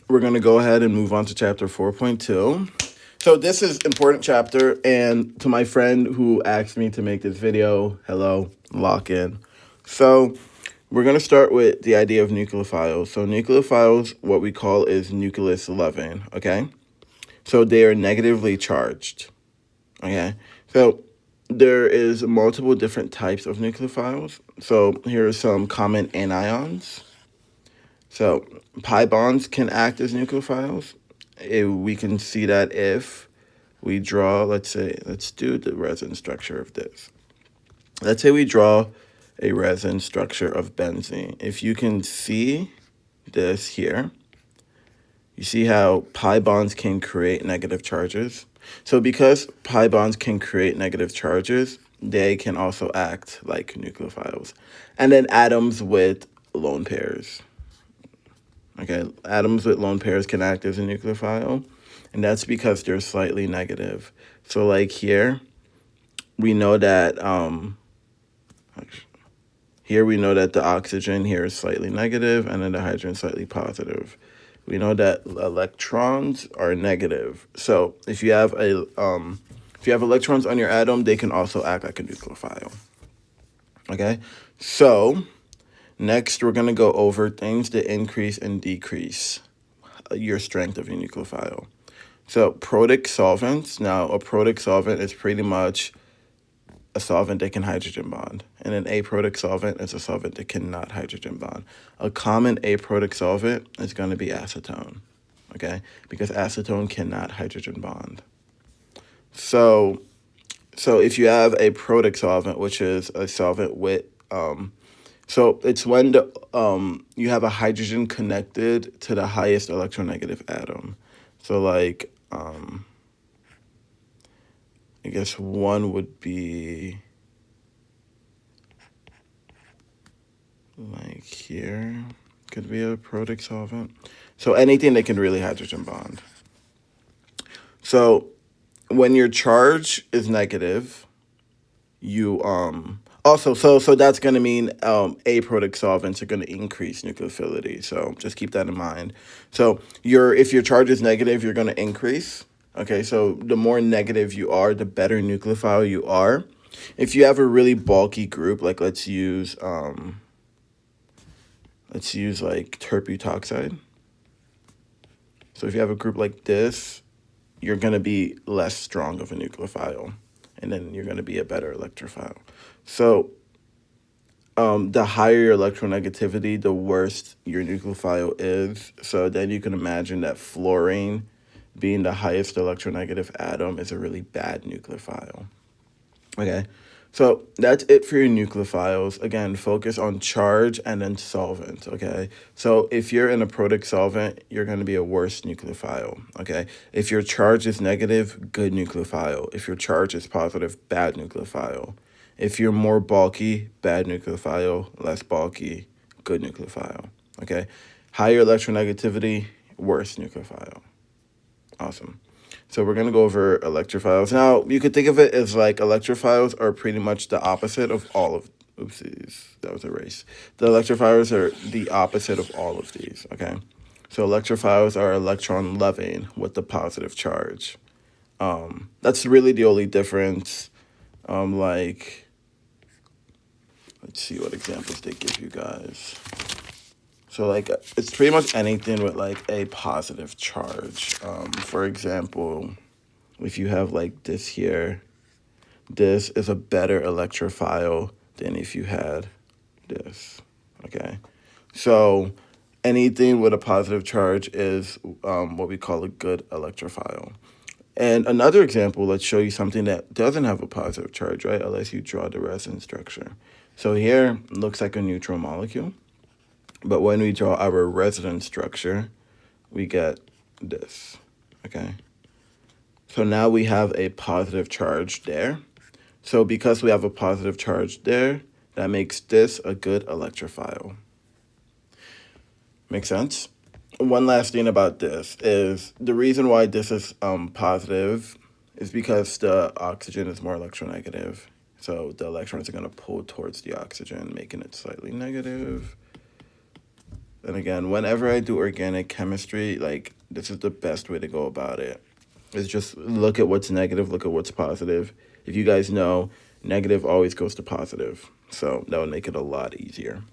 we're going to go ahead and move on to chapter 4.2. So this is important chapter, and to my friend who asked me to make this video, hello, lock in. So we're going to start with the idea of nucleophiles. So nucleophiles, what we call is nucleus loving, okay? So they are negatively charged, okay? So there is multiple different types of nucleophiles. So here are some common anions. So pi bonds can act as nucleophiles. We can see that if we draw, let's do the resin structure of this. Let's say we draw a resin structure of benzene. If you can see this here, you see how pi bonds can create negative charges. So because pi bonds can create negative charges, they can also act like nucleophiles. And then atoms with lone pairs. Okay, atoms with lone pairs can act as a nucleophile, and that's because they're slightly negative. So like here, we know that here we know that the oxygen here is slightly negative, and then the hydrogen is slightly positive. We know that electrons are negative. So if you have electrons on your atom, they can also act like a nucleophile. Okay, so next we're gonna go over things that increase and decrease your strength of your nucleophile. So protic solvents. Now, a protic solvent is pretty much a solvent that can hydrogen bond. And an aprotic solvent is a solvent that cannot hydrogen bond. A common aprotic solvent is going to be acetone, okay? Because acetone cannot hydrogen bond. So if you have a protic solvent, which is a solvent with so it's when you have a hydrogen connected to the highest electronegative atom. So like, I guess one would be like here, could be a protic solvent. So anything that can really hydrogen bond. So when your charge is negative, you also, so that's going to mean aprotic solvents are going to increase nucleophility. So just keep that in mind. So if your charge is negative, you're going to increase. Okay, so the more negative you are, the better nucleophile you are. If you have a really bulky group, like let's use like terbutoxide. So if you have a group like this, you're going to be less strong of a nucleophile, and then you're going to be a better electrophile. So the higher your electronegativity, the worse your nucleophile is. So then you can imagine that fluorine, being the highest electronegative atom, is a really bad nucleophile. Okay, so that's it for your nucleophiles. Again, focus on charge and then solvent, okay? So if you're in a protic solvent, you're going to be a worse nucleophile, okay? If your charge is negative, good nucleophile. If your charge is positive, bad nucleophile. If you're more bulky, bad nucleophile. Less bulky, good nucleophile, okay? Higher electronegativity, worse nucleophile. Awesome. So we're going to go over electrophiles. Now, you could think of it as like electrophiles are pretty much the opposite of all of, oopsies, that was a race. The electrophiles are the opposite of all of these, okay? So electrophiles are electron loving with the positive charge. That's really the only difference. Like, let's see what examples they give you guys. So like it's pretty much anything with like a positive charge. For example, if you have like this here, this is a better electrophile than if you had this, okay? So anything with a positive charge is what we call a good electrophile. And another example, let's show you something that doesn't have a positive charge, right? Unless you draw the resin structure. So here looks like a neutral molecule. But when we draw our resonance structure, we get this, okay? So now we have a positive charge there. So because we have a positive charge there, that makes this a good electrophile. Make sense? One last thing about this is the reason why this is positive is because the oxygen is more electronegative. So the electrons are going to pull towards the oxygen, making it slightly negative. And again, whenever I do organic chemistry, like, this is the best way to go about it. Is just look at what's negative, look at what's positive. If you guys know, negative always goes to positive. So that would make it a lot easier.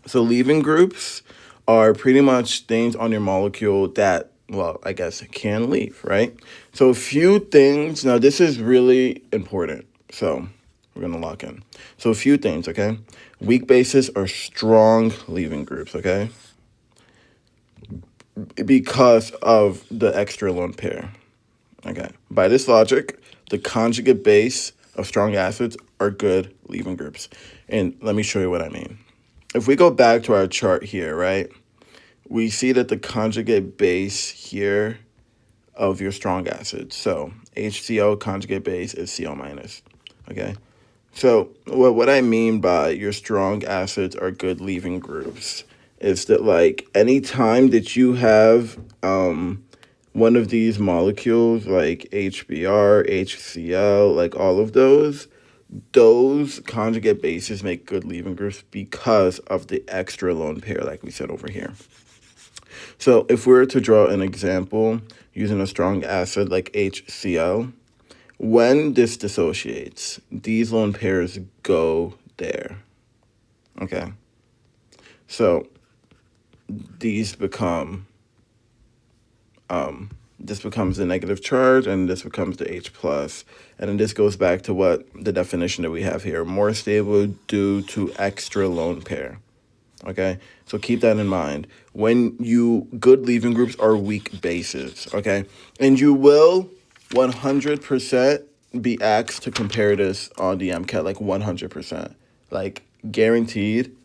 So leaving groups are pretty much things on your molecule that, well, I guess can leave, right? So a few things. Now, this is really important. So we're going to lock in. So a few things, okay? Weak bases are strong leaving groups, okay? Because of the extra lone pair. Okay. By this logic, the conjugate base of strong acids are good leaving groups. And let me show you what I mean. If we go back to our chart here, right, we see that the conjugate base here of your strong acid, so HCl conjugate base is Cl minus, okay? So what I mean by your strong acids are good leaving groups is that, like, anytime that you have one of these molecules, like HBr, HCl, like all of those conjugate bases make good leaving groups because of the extra lone pair, like we said over here. So if we were to draw an example using a strong acid like HCl, when this dissociates, these lone pairs go there. Okay. So these become this becomes the negative charge, and this becomes the H plus. And then this goes back to what the definition that we have here, more stable due to extra lone pair. Okay, so keep that in mind. Good leaving groups are weak bases, okay? And you will 100% be asked to compare this on the MCAT, like 100%. Like, guaranteed,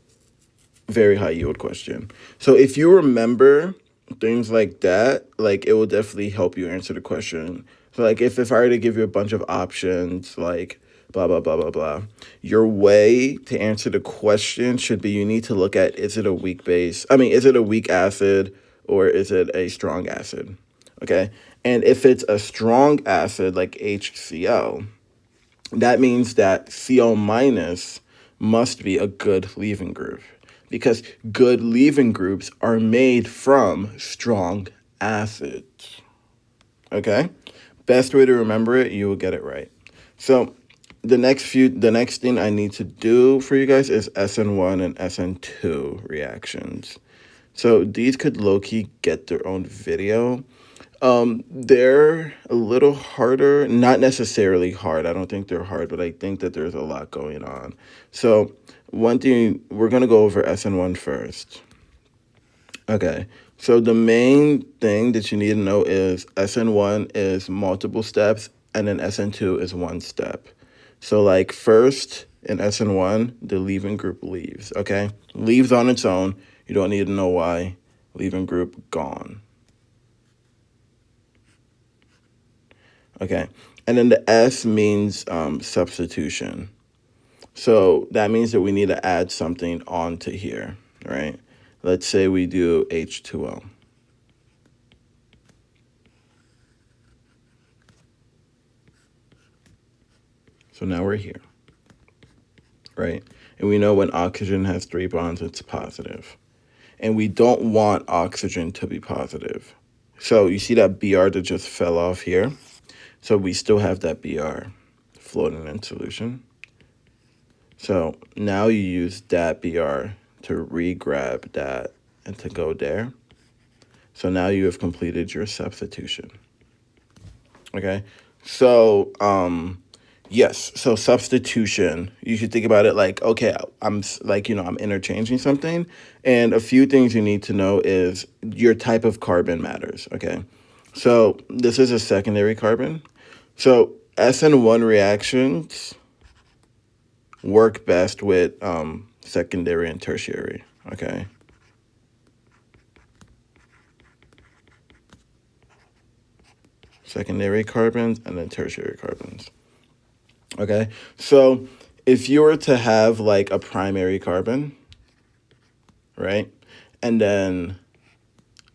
very high yield question. So if you remember things like that, like, it will definitely help you answer the question. So, like, if I were to give you a bunch of options, like blah, blah, blah, blah, blah, your way to answer the question should be, you need to look at, is it a weak base? I mean, is it a weak acid or is it a strong acid? Okay. And if it's a strong acid like HCl, that means that Cl minus must be a good leaving group, because good leaving groups are made from strong acids. Okay? Best way to remember it, you will get it right. So the next thing I need to do for you guys is SN1 and SN2 reactions. So these could low-key get their own video. They're a little harder, not necessarily hard. I don't think they're hard, but I think that there's a lot going on. So one thing, we're going to go over SN1 first. Okay, so the main thing that you need to know is SN1 is multiple steps, and then SN2 is one step. So, like, first in SN1, the leaving group leaves, okay? Leaves on its own. You don't need to know why. Leaving group gone. Okay, and then the S means substitution. So that means that we need to add something onto here, right? Let's say we do H2O. So now we're here, right? And we know when oxygen has 3 bonds, it's positive. And we don't want oxygen to be positive. So you see that Br that just fell off here? So we still have that Br floating in solution. So now you use that Br to re-grab that and to go there. So now you have completed your substitution. Okay? So, yes, so substitution, you should think about it like, okay, I'm interchanging something. And a few things you need to know is your type of carbon matters, okay? So this is a secondary carbon. So SN1 reactions work best with secondary and tertiary, okay? Secondary carbons and then tertiary carbons. Okay, so if you were to have like a primary carbon, right, and then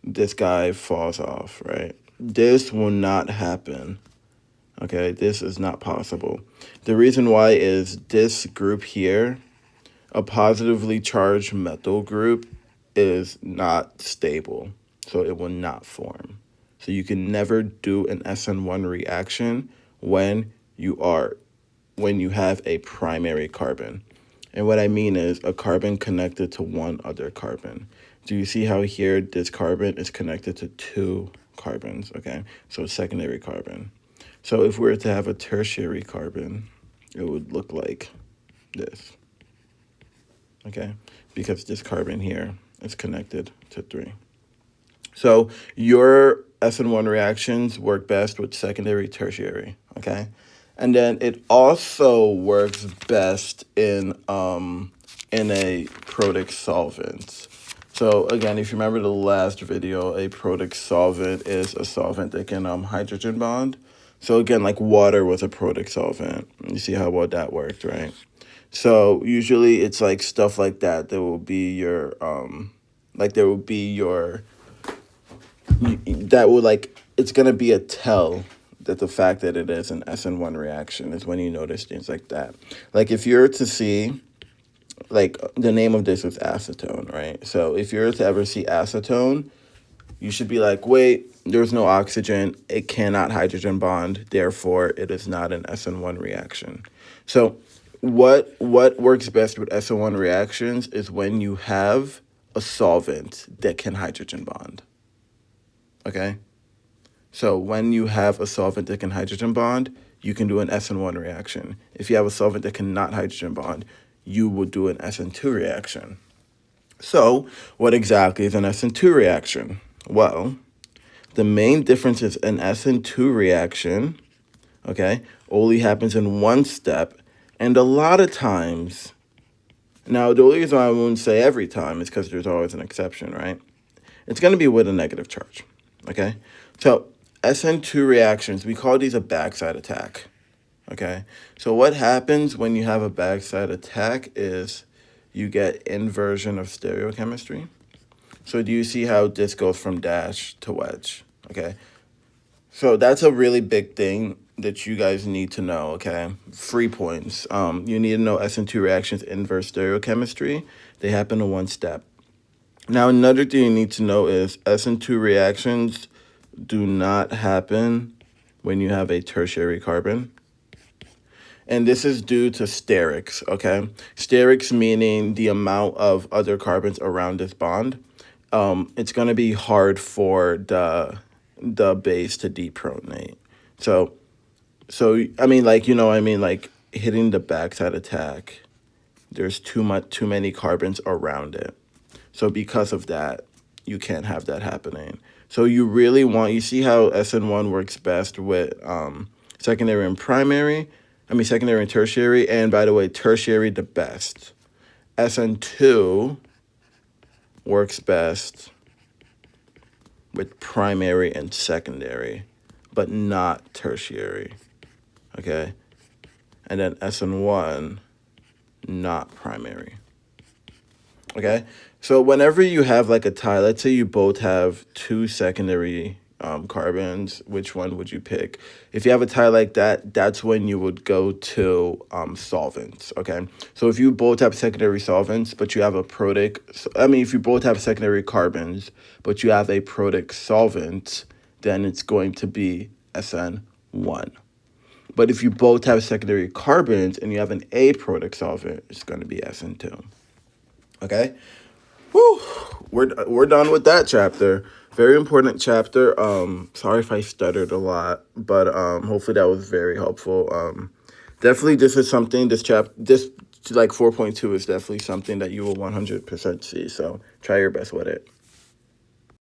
this guy falls off, right, this will not happen. Okay, this is not possible. The reason why is this group here, a positively charged methyl group, is not stable, so it will not form. So you can never do an SN1 reaction when you have a primary carbon. And what I mean is a carbon connected to one other carbon. Do you see how here this carbon is connected to two carbons? Okay, so secondary carbon. So if we were to have a tertiary carbon, it would look like this. Okay, because this carbon here is connected to 3. So your SN1 reactions work best with secondary, tertiary, okay? And then it also works best in a protic solvent. So again, if you remember the last video, a protic solvent is a solvent that can hydrogen bond. So again, like water was a protic solvent. You see how well that worked, right? So usually it's like stuff like that. There will be your that will like it's gonna be a tell that the fact that it is an SN1 reaction is when you notice things like that. Like if you're to see, like the name of this is acetone, right? So if you're to ever see acetone, you should be like, wait, there's no oxygen, it cannot hydrogen bond, therefore it is not an SN1 reaction. So what works best with SN1 reactions is when you have a solvent that can hydrogen bond. Okay? So when you have a solvent that can hydrogen bond, you can do an SN1 reaction. If you have a solvent that cannot hydrogen bond, you will do an SN2 reaction. So what exactly is an SN2 reaction? Well, the main difference is an SN2 reaction, okay, only happens in one step. And a lot of times, now the only reason I won't say every time is because there's always an exception, right? It's going to be with a negative charge, okay? So SN2 reactions, we call these a backside attack, okay? So what happens when you have a backside attack is you get inversion of stereochemistry. So do you see how this goes from dash to wedge, okay? So that's a really big thing that you guys need to know, okay? 3 points. You need to know SN2 reactions inverse stereochemistry. They happen in one step. Now, another thing you need to know is SN2 reactions do not happen when you have a tertiary carbon. And this is due to sterics, okay? Sterics meaning the amount of other carbons around this bond. It's going to be hard for the base to deprotonate. So I mean, like, you know, I mean, like hitting the backside attack, there's too many carbons around it. So because of that, you can't have that happening. So you really want, you see how SN1 works best with secondary and primary, secondary and tertiary, and by the way, tertiary the best. SN2 works best with primary and secondary, but not tertiary, okay? And then SN1, not primary. Okay, so whenever you have like a tie, let's say you both have 2 secondary carbons, which one would you pick? If you have a tie like that, that's when you would go to solvents, okay? So if you both have secondary solvents, but you have a protic, if you both have secondary carbons, but you have a protic solvent, then it's going to be SN1. But if you both have secondary carbons and you have an aprotic solvent, it's going to be SN2. Okay, whew, we're done with that chapter. Very important chapter. Sorry if I stuttered a lot, but hopefully that was very helpful. Definitely, this is something. This like 4.2 is definitely something that you will 100% see. So try your best with it.